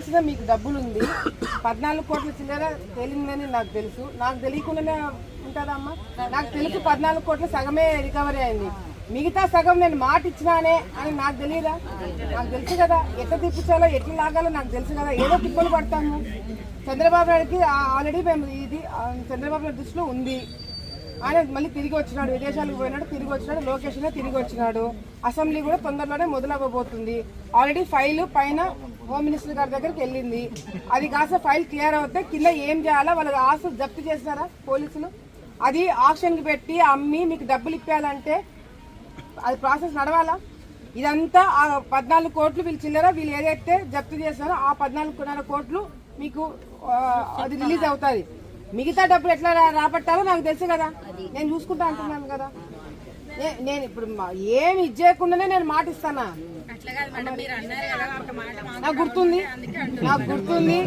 ఇవ్వాల్సిన మీకు డబ్బులు ఉంది. 14 కోట్ల చిల్లర తేలిందని నాకు తెలుసు. నాకు తెలియకుండానే ఉంటుందా అమ్మా? నాకు తెలుసు 14 కోట్ల సగమే రికవరీ అయింది. మిగతా సగం నేను మాట ఇచ్చినానే అని నాకు తెలియదా? నాకు తెలుసు కదా, ఎట్లా తిప్పించాలో ఎట్లా లాగాలో నాకు తెలుసు కదా. ఏదో తిప్పలు పడతాము. చంద్రబాబు నాయుడుకి ఆల్రెడీ మేము ఇది చంద్రబాబు నాయుడు దృష్టిలో ఉంది. ఆయన మళ్ళీ తిరిగి వచ్చినాడు, విదేశాలకు పోయినాడు, తిరిగి వచ్చినాడు, లొకేషన్ తిరిగి వచ్చినాడు. అసెంబ్లీ కూడా తొందరలోనే మొదలవ్వబోతుంది. ఆల్రెడీ ఫైల్ పైన హోమ్ మినిస్టర్ గారి దగ్గరికి వెళ్ళింది. అది కాస్త ఫైల్ క్లియర్ అవుతే కింద ఏం చేయాలా, వాళ్ళ ఆస్తులు జప్తు చేసినారా పోలీసులు, అది ఆక్షన్కి పెట్టి అమ్మి మీకు డబ్బులు ఇప్పాలంటే అది ప్రాసెస్ నడవాలా? ఇదంతా ఆ 14 కోట్లు వీళ్ళు చిల్లర వీళ్ళు ఏదైతే జప్తు చేస్తారో ఆ 14.5 కోట్లు మీకు అది రిలీజ్ అవుతుంది. మిగతా డబ్బులు ఎట్లా రాబట్టాలో నాకు తెలుసు కదా, నేను చూసుకుంటా అంటున్నాను కదా. నేను ఇప్పుడు ఏమి ఇచ్చేయకుండానే నేను మాట ఇస్తానా? నాకు గుర్తుంది